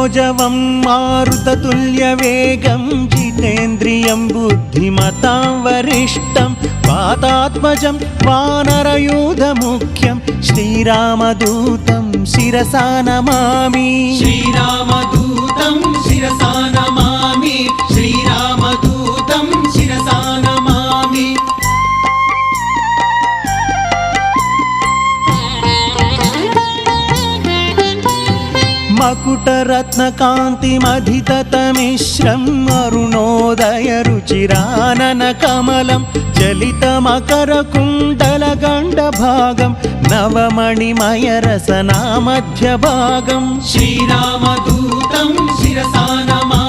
मनोजवं मारुततुल्यवेगं जितेन्द्रियं बुद्धिमतां वरिष्ठं वातात्मजं वानरयूथमुख्यं श्रीरामदूतं शिरसा नमामि। श्रीरामदूतं शिरसा नमामि। श्रीरामदूतं शिरसा नमामि। मकुटरत्नकान्तिमधिततमिश्रम् अरुणोदयरुचिराननकमलं चलितमकरकुण्डलगण्डभागं नवमणिमयरसनामध्यभागम्। श्रीरामदूतं शिरसा नमामि।